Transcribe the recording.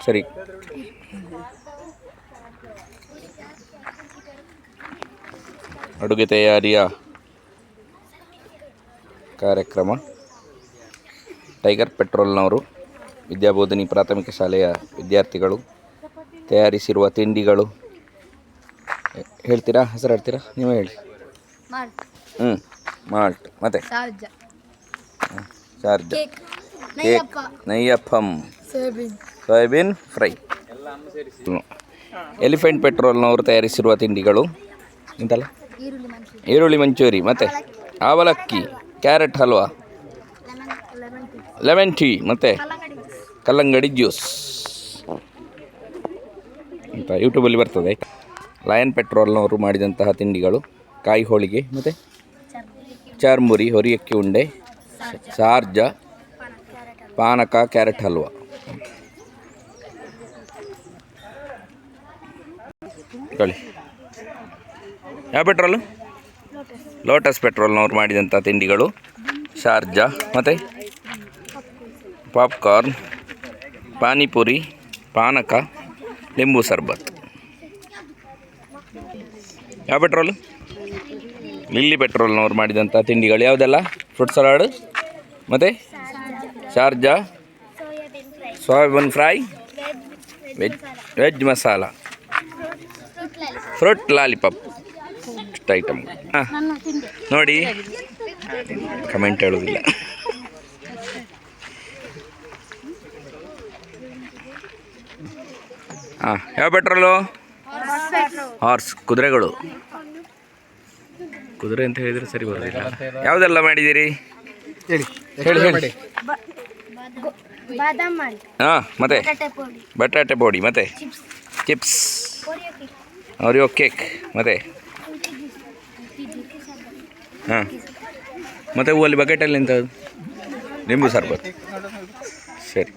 ಸರಿ. ಅಡುಗೆ ತಯಾರಿಯ ಕಾರ್ಯಕ್ರಮ. ಟೈಗರ್ ಪೆಟ್ರೋಲ್ನವರು ವಿದ್ಯಾಬೋಧಿನಿ ಪ್ರಾಥಮಿಕ ಶಾಲೆಯ ವಿದ್ಯಾರ್ಥಿಗಳು ತಯಾರಿಸಿರುವ ತಿಂಡಿಗಳು. ಹೇಳ್ತೀರಾ? ಹೆಸರು ಹೇಳ್ತೀರಾ? ನೀವೇ ಹೇಳಿ. ಮಾಲ್ಟ್ ಮತ್ತು Sharjah, cake, neyyappam, soybean fry. Elephant ಪೆಟ್ರೋಲ್ನವರು ತಯಾರಿಸಿರುವ ತಿಂಡಿಗಳು ಇಂತಲ್ಲ, ಈರುಳ್ಳಿ ಮಂಚೂರಿ ಮತ್ತು ಅವಲಕ್ಕಿ, ಕ್ಯಾರೆಟ್ ಹಲ್ವಾ, ಲೆಮನ್ ಟೀ ಮತ್ತು ಕಲ್ಲಂಗಡಿ ಜ್ಯೂಸ್ ಅಂತ ಯೂಟ್ಯೂಬಲ್ಲಿ ಬರ್ತದೆ. ಲಯನ್ ಪೆಟ್ರೋಲ್ನವರು ಮಾಡಿದಂತಹ ತಿಂಡಿಗಳು ಕಾಯಿ ಹೋಳಿಗೆ ಮತ್ತು ಚರ್ಮುರಿ, ಹೊರಿಯಕ್ಕಿ ಉಂಡೆ, ಶಾರ್ಜಾ, ಪಾನಕ, ಕ್ಯಾರೆಟ್ ಹಲ್ವಾ. ಹೇಳಿ, ಯಾವ ಪೆಟ್ರೋಲು? ಲೋಟಸ್ ಪೆಟ್ರೋಲ್ನವ್ರು ಮಾಡಿದಂಥ ತಿಂಡಿಗಳು ಶಾರ್ಜಾ ಮತ್ತು ಪಾಪ್ಕಾರ್ನ್, ಪಾನಿಪುರಿ, ಪಾನಕ, ಲಿಂಬು ಸರ್ಬತ್. ಯಾವ ಪೆಟ್ರೋಲು? ಲಿಲ್ಲಿ ಪೆಟ್ರೋಲ್ನವ್ರು ಮಾಡಿದಂಥ ತಿಂಡಿಗಳು ಯಾವುದೆಲ್ಲ? ಫ್ರೂಟ್ ಸಲಾಡ್ ಮತ್ತು Sharjah, soybean fry, veg masala, fruit lollipop ಇಷ್ಟು ಐಟಮ್. ನೋಡಿ, ಕಮೆಂಟ್ ಹೇಳೋದಿಲ್ಲ. ಯಾವ ಪೆಟ್ರೋಲು? ಹಾರ್ಸ್, ಕುದುರೆಗಳು. ಕುದುರೆ ಅಂತ ಹೇಳಿದರೆ ಸರಿ ಬರೋದಿಲ್ಲ. ಯಾವುದೆಲ್ಲ ಮಾಡಿದ್ದೀರಿ? ಹೇಳಿ ಹೇಳಿ. ಮತ್ತೆ ಬಟಾಟೆ ಪೋಡಿ ಮತ್ತು ಚಿಪ್ಸ್, ಓರಿಯೋ ಕೇಕ್ ಮತ್ತು ಮತ್ತು ಹೂವಲ್ಲಿ ಬಕೆಟಲ್ಲಿ ಎಂಥದ್ದು? ಲಿಂಬು ಸರ್ಬತ್. ಸರಿ.